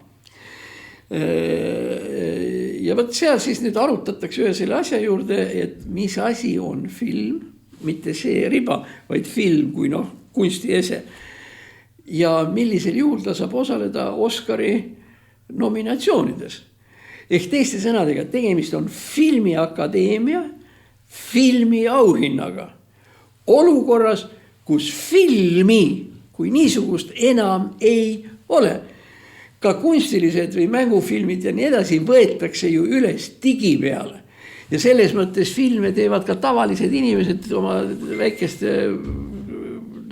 Ja võt seal siis nüüd arutatakse ühe selle asja juurde, et mis asi on film, mitte see riba, vaid film kui noh, kunstiese. Ja millisel juhul ta saab osaleda Oscari nominatsioonides. Ehk teiste sõnadega, tegemist on filmiakadeemia filmi auhinnaga. Olukorras, kus filmi kui niisugust enam ei ole. Ka kunstilised või mängufilmid ja nii edasi võetakse ju üles digi peale. Ja selles mõttes filme teevad ka tavalised inimesed oma väikeste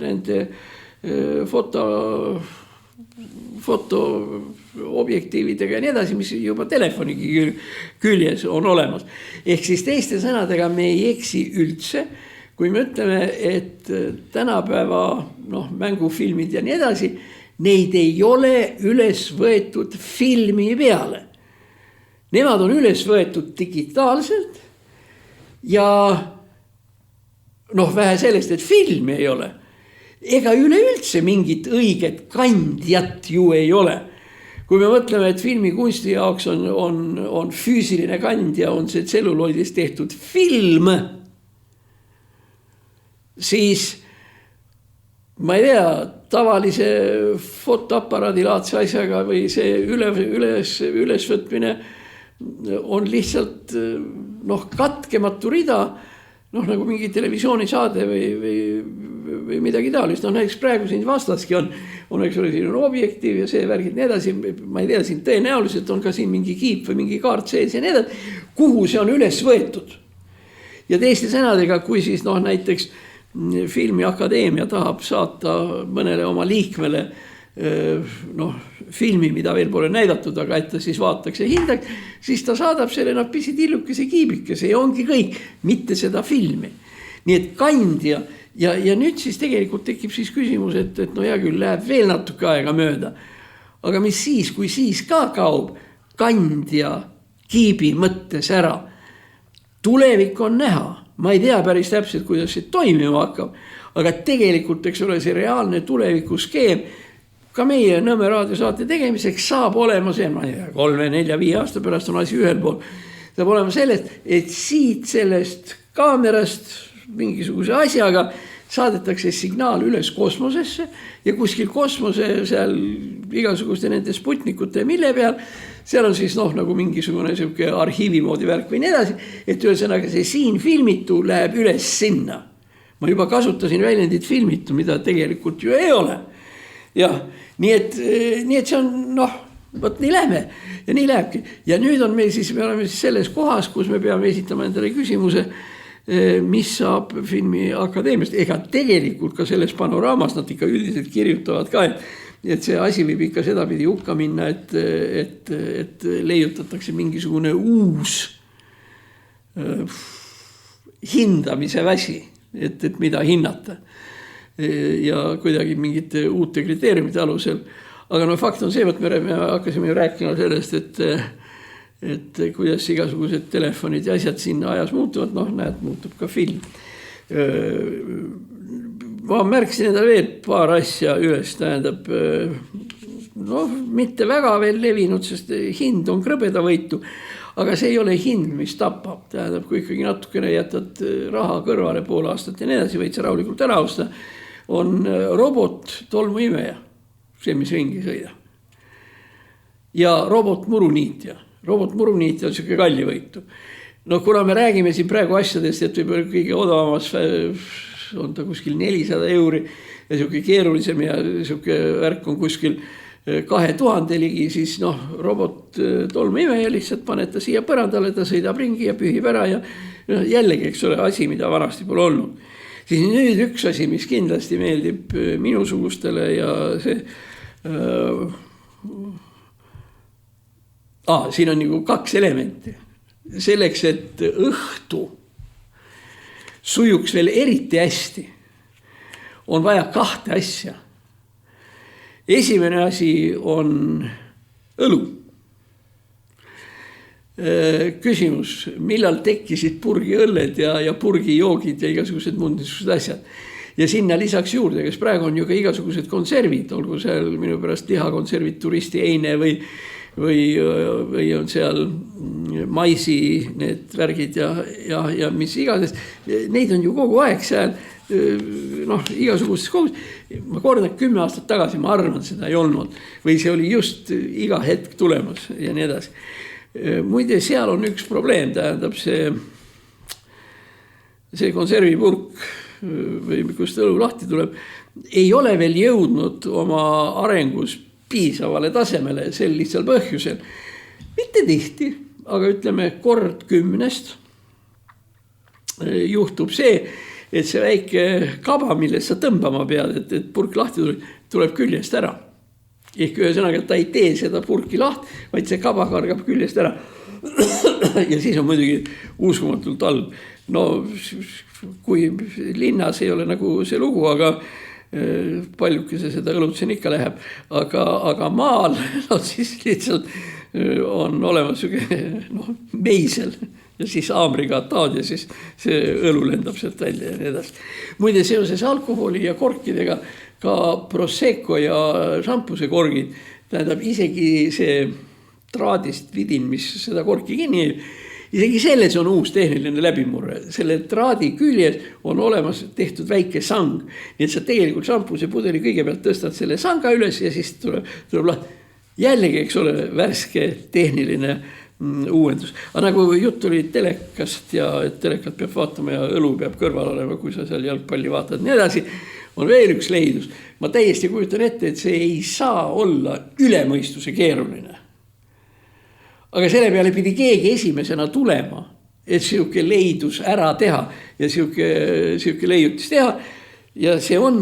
nende fotoobjektiividega ja nii edasi, mis juba telefonigi küljes on olemas. Ehk siis teiste sõnadega me ei eksi üldse, kui me ütleme, et tänapäeva mängufilmid ja nii edasi, neid ei ole üles võetud filmi peale. Nemad on üles võetud digitaalselt ja vähe sellest, et filmi ei ole. Ega üleüldse mingit õiget kandjat ju ei ole. Kui me mõtleme, et filmikunsti jaoks on füüsiline kandja, on see tselluloidist tehtud film, siis ma ei tea, tavalise fotoaparaadilaadse asjaga või see ülesvõtmine on lihtsalt katkematu rida, nagu mingi televisioonisaade või midagi taolist. Näiteks praegu siin vastaski on eks ole, siin on objektiiv ja see värgid nii edasi, ma ei tea, siin tõenäoliselt on ka siin mingi kiip või mingi kaart sees ja nii edasi, kuhu see on üles võetud. Ja teiste sõnadega, kui siis näiteks filmiakadeemia tahab saata mõnele oma liikmele filmi, mida veel pole näidatud, aga et ta siis vaataks ja hindaks, siis ta saadab selle pisitillukese kiibikese ja ongi kõik, mitte seda filmi. Nii et kandja ja nüüd siis tegelikult tekib siis küsimus, et no hea küll, läheb veel natuke aega mööda. Aga mis siis, kui siis ka kaob kandja kiibi mõttes ära? Tulevik on näha. Ma ei tea päris täpselt, kuidas see toimima hakkab, aga tegelikult, eks ole, see reaalne tulevikuskeem ka meie Nõmme raadiosaate tegemiseks saab olema see, 3, 4, 5 aasta pärast on asi ühel pool. Saab olema sellest, et siit sellest kaamerast mingisuguse asjaga saadetakse signaal üles kosmosesse ja kuskil kosmose seal igasuguste nende Sputnikute mille peal, seal on siis nagu mingisugune selline arhiivi moodi värk või nii edasi, et ühesõnaga see siin filmitu läheb üles sinna. Ma juba kasutasin väljendit filmitu, mida tegelikult ju ei ole. Jah, nii et see on, võt nii lähme ja nii lähebki. Ja nüüd on meil siis, me oleme siis selles kohas, kus me peame esitama endale küsimuse, mis saab filmiakadeemiast. Ega tegelikult ka selles panoraamas nad ikka üldiselt kirjutavad ka, et see asi võib ikka sedapidi hukka minna, et leiutatakse mingisugune uus hindamise väsi, et mida hinnata. Ja kuidagi mingite uute kriteeriumite alusel. Aga fakt on see, et me hakkasime rääkima sellest, et kuidas igasugused telefonid ja asjad sinna ajas muutuvad, näed, muutub ka film. Ma märksin enda veel paar asja üles, tähendab, mitte väga veel levinud, sest hind on krõbedavõitu, aga see ei ole hind, mis tapab. Tähendab, kui ikkagi natukene jätad raha kõrvale pool aastat ja nii edasi, võid sa rahulikult ära osta, on robot tolmuimeja, see, mis ringi sõida. Ja robot muruniitja. Robot muruniitja on selline kallivõitu. Kuna me räägime siin praegu asjadest, et võib-olla kõige odavamas on ta kuskil 400 € ja selline keerulisem ja selline värk on kuskil 2000 ligi, siis robot tolmuimeja lihtsalt paneta siia põrandale, ta sõidab ringi ja pühib ära ja jällegi, eks ole, asi, mida vanasti pole olnud. Siis nüüd üks asi, mis kindlasti meeldib minusugustele ja see siin on nagu 2 elementi. Selleks, et õhtu sujuks veel eriti hästi, on vaja 2 asja. Esimene asi on õlu. Küsimus, millal tekkisid purgiõlled ja purgijoogid ja igasugused muud niisugused asjad. Ja sinna lisaks juurde, kes praegu on ju ka igasugused konservid, olgu seal minu pärast lihakonservid, turisti eine või on seal maisi need värgid ja mis iganes. Neid on ju kogu aeg seal, igasugustes kogus. Ma kordan, 10 aastat tagasi ma arvan, seda ei olnud. Või see oli just iga hetk tulemas ja nii edasi. Muide, seal on üks probleem, tähendab see konservipurk või kust õlu lahti tuleb, ei ole veel jõudnud oma arengus piisavale tasemele sel lihtsal põhjusel. Mitte tihti, aga ütleme kord 10 juhtub see, et see väike kaba, millest sa tõmbama pead, et purk lahti tuleb küljest ära. Ehk ühesõnaga, et ta ei tee seda purki lahti, vaid see kaba kargab küljest ära. Ja siis on muidugi uskumatult halb. Kui linnas ei ole nagu see lugu, aga paljukese seda õlutsen ikka läheb, aga maal siis lihtsalt on olemas meisel ja siis aamriga taad ja siis see õlu lendab sealt välja ja nii edasi. Muide, seoses alkoholi ja korkidega ka Prosecco ja šampuse korgid, tähendab isegi see traadist vidin, mis seda korki kinni, isegi selles on uus tehniline läbimurre. Selle traadi küljes on olemas tehtud väike sang. Nii et sa tegelikult šampuse pudeli kõigepealt tõstad selle sanga üles ja siis tuleb lahti. Jällegi, eks ole, värske tehniline uuendus. Aga nagu jutt oli telekast ja et telekat peab vaatama ja õlu peab kõrval olema, kui sa seal jalgpalli vaatad. Nii edasi on veel üks leidus. Ma täiesti kujutan ette, et see ei saa olla ülemõistuse keeruline. Aga selle peale pidi keegi esimesena tulema, et siuke leidus ära teha ja siuke leiutis teha. Ja see on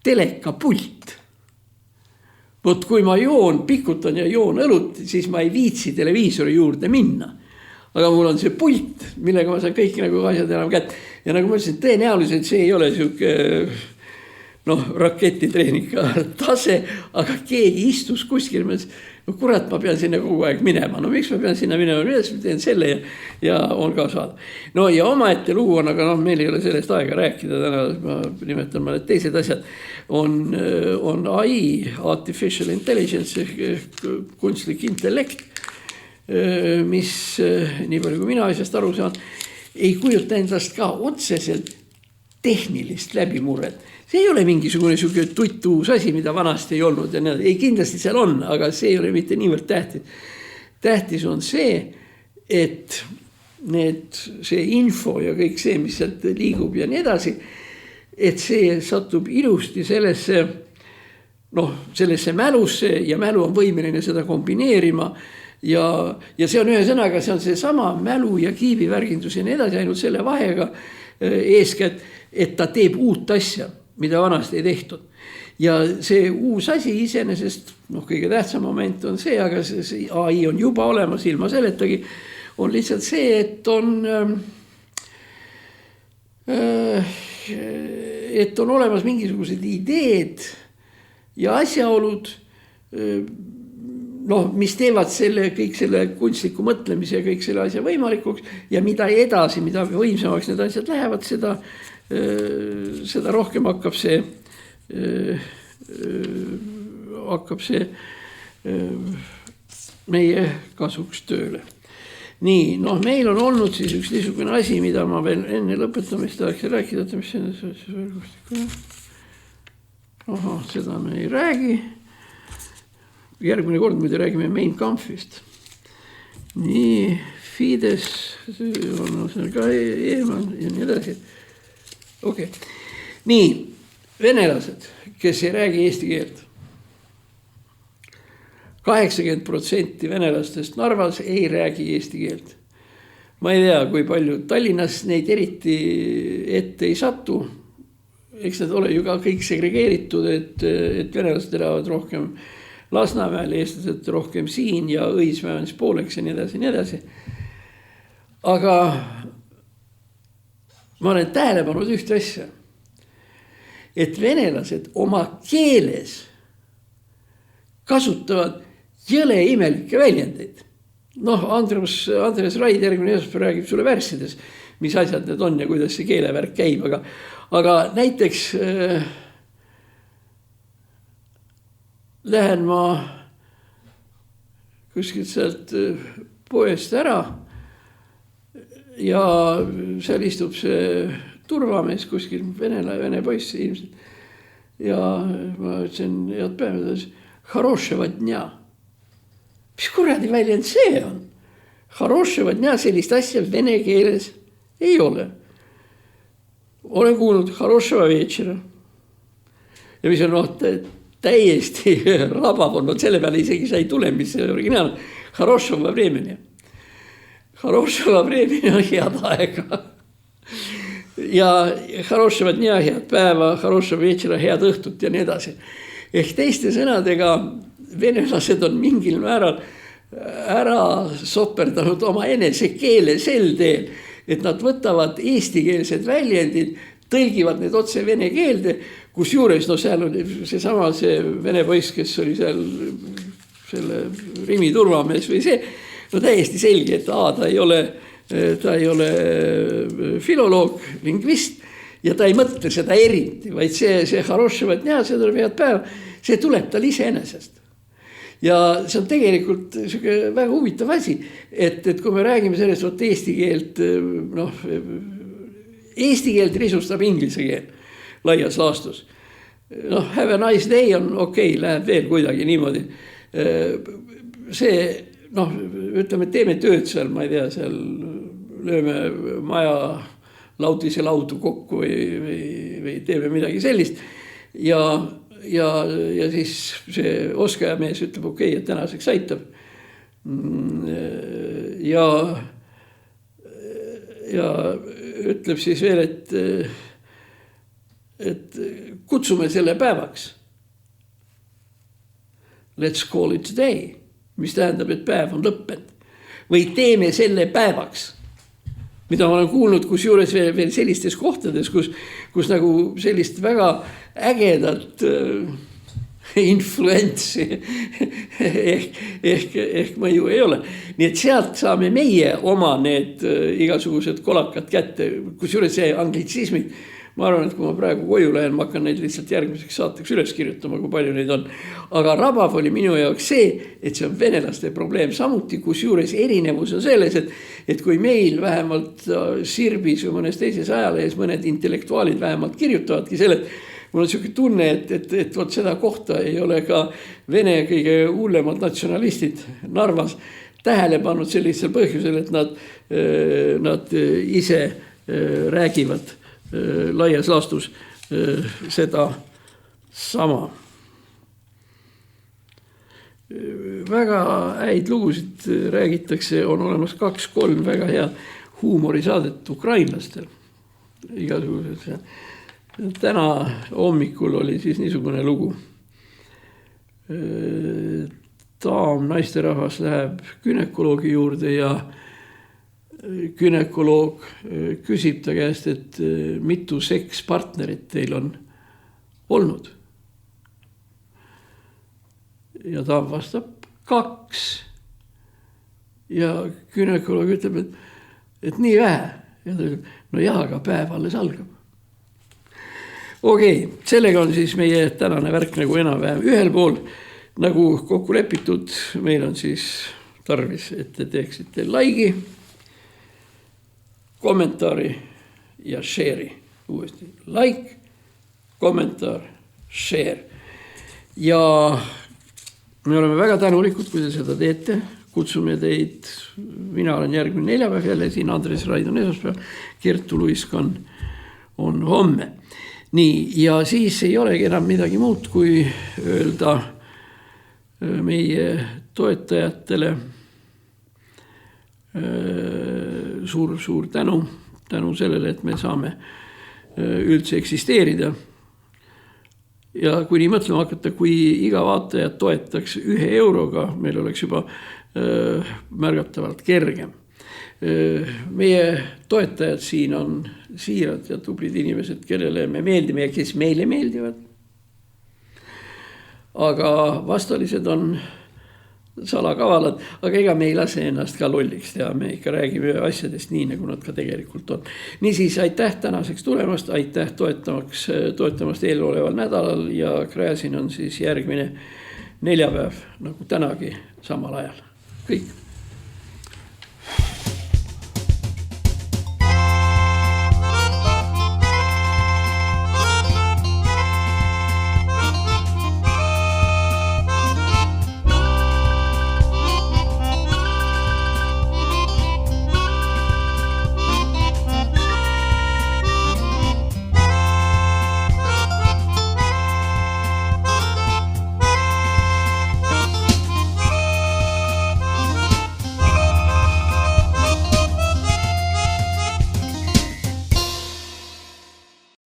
telekapult. Vot kui ma pikutan ja joon õlut, siis ma ei viitsi televiisori juurde minna. Aga mul on see pult, millega ma saan kõik nagu asjad enam kätte. ja nagu ma ütlesin, tõenäoliselt see ei ole sihuke raketitreeniga tase, aga keegi istus kuskil, no kurat, ma pean sinna kogu aeg minema, no miks ma pean sinna minema, ma teen selle ja on ka saada. No ja omaette lugu on, aga meil ei ole sellest aega rääkida, täna ma nimetan mõned teised asjad, on AI, Artificial Intelligence, kunstlik intellekt, mis nii palju kui mina asjast aru saan, ei kujuta endast ka otseselt tehnilist läbimurret. See ei ole mingisugune tuttuus asi, mida vanasti ei olnud. Ei, kindlasti seal on, aga see ei ole mitte niivõrd tähtis. Tähtis on see, et see info ja kõik see, mis sealt liigub ja nii edasi, et see satub ilusti sellesse mälusse ja mälu on võimeline seda kombineerima. Ja see on ühesõnaga, see on see sama mälu ja kiibivärgindus ja nii edasi, ainult selle vahega eeskätt, et ta teeb uut asja, mida vanasti ei tehtud. Ja see uus asi iseenesest, kõige tähtsam moment on see, aga see AI on juba olemas ilma seletagi, on lihtsalt see, et on olemas mingisugused ideed ja asjaolud, mis teevad kõik selle kunstliku mõtlemise ja kõik selle asja võimalikuks ja mida edasi, mida võimsamaks need asjad lähevad, seda rohkem hakkab see meie kasuks tööle. Nii, meil on olnud siis üks niisugune asi, mida ma veel enne lõpetamist tahaks rääkida, mis see seda me ei räägi. Järgmine kord muide räägime Mein Kampfist. Nii, Fides on seal ka eemal ja nii edasi. Okei. Nii, venelased, kes ei räägi eesti keelt. 80% venelastest Narvas ei räägi eesti keelt. Ma ei tea, kui palju Tallinnas neid eriti ette ei satu. Eks need ole ju ka kõik segregeeritud, et venelased elavad rohkem Lasnamäel, eestlased rohkem siin ja Õismäe on siis pooleks ja nii edasi, nii edasi. Aga ma olen tähele pannud ühte asja, et venelased oma keeles kasutavad jõle imelikke väljendeid. Andres Raid järgmine esmaspäev räägib sulle värssides, mis asjad need on ja kuidas see keelevärk käib, aga näiteks lähen ma kuskilt sealt poest ära ja seal istub see turvamees kuskil, vene poiss ilmselt. Ja ma ütlesin, head päeva, Хорошего dня. Mis kuradi väljend see on? Хорошего dня, sellist asja vene keeles ei ole. Olen kuulnud Хорошего вечера. Ja mis on täiesti rabav on, selle peale isegi sa ei tule, mis see originaal on. Хорошего времени. Хорошего времени on head aega. Ja Хорошего dня, head päeva, Хорошего вечера, head õhtut ja nii edasi. Ehk teiste sõnadega venelased on mingil määral ära soperdanud oma enese keele sel teel, et nad võtavad eestikeelsed väljendid, tõlgivad need otse vene keelde, kus juures, seal on see vene poiss, kes oli seal selle Rimi turvamees või see, täiesti selge, et ta ei ole filoloog, lingvist ja ta ei mõtle seda eriti, vaid see Хорошего dня, see tuleb head päeva, see tuleb tal iseenesest. Ja see on tegelikult väga huvitav asi, et kui me räägime sellest, et eesti keelt risustab inglise keel laias laastus. Have a nice day on okei, läheb veel kuidagi niimoodi. See, ütleme, teeme tööd seal, ma ei tea, seal lööme maja lautise laudu kokku või teeme midagi sellist. Ja siis see oskajamees ütleb okei, et tänaseks aitab. Ja ütleb siis veel, et kutsume selle päevaks. Let's call it today, mis tähendab, et päev on lõppenud. Või teeme selle päevaks. mida ma olen kuulnud kusjuures veel sellistes kohtades, kus nagu sellist väga ägedat influentsi ehk mõju ei ole. Nii et sealt saame meie oma need igasugused kolakad kätte, kusjuures see anglitsismid, ma arvan, et kui ma praegu koju lähen, ma hakkan neid lihtsalt järgmiseks saateks üles kirjutama, kui palju neid on. Aga rabav oli minu jaoks see, et see on venelaste probleem samuti, kusjuures erinevus on selles, et kui meil vähemalt Sirbis või mõnes teises ajalehes mõned intellektuaalid vähemalt kirjutavadki selle, mul on selline tunne, et võt seda kohta ei ole ka Vene kõige hullemad natsionalistid Narvas tähele pannud sellisel põhjusel, et nad ise räägivad laias laastus seda sama. Väga häid lugusid räägitakse, on olemas 2-3 väga head huumorisaadet ukrainlastel. Igasugused. Täna hommikul oli siis niisugune lugu. Daam, naisterahvas läheb günekoloogi juurde ja gynekoloog küsib ta käest, et mitu sekspartnerit teil on olnud. Ja ta vastab 2. Ja gynekoloog ütleb, et nii vähe. Ja ta ütleb, no jah, aga päev alles algab. Okei, sellega on siis meie tänane värk nagu enam-vähem ühel pool. Nagu kokku lepitud, meil on siis tarvis, et te teeksite like'i, kommentaari ja share'i. Uuesti like, kommentaar, share. Ja me oleme väga tänulikud, kui te seda teete. Kutsume teid, mina olen järgmine neljapäev jälle siin, Andres Raid on esmaspäev, Kertu Luiskan on homme. Nii, ja siis ei olegi enam midagi muud, kui öelda meie toetajatele suur tänu sellele, et me saame üldse eksisteerida. Ja kui nii mõtlema hakata, kui iga vaataja toetaks 1 euroga, meil oleks juba märgatavalt kergem. Meie toetajad siin on siirad ja tublid inimesed, kellele me meeldime ja kes meile meeldivad. Aga vastalised on salakavalad, aga ega me ei lase ennast ka lolliks teha, me ikka räägime asjadest nii, nagu nad ka tegelikult on. Niisiis, aitäh tänaseks tulemast, aitäh toetamast eeloleval nädalal ja Gräzin on siis järgmine neljapäev, nagu tänagi samal ajal. Kõik.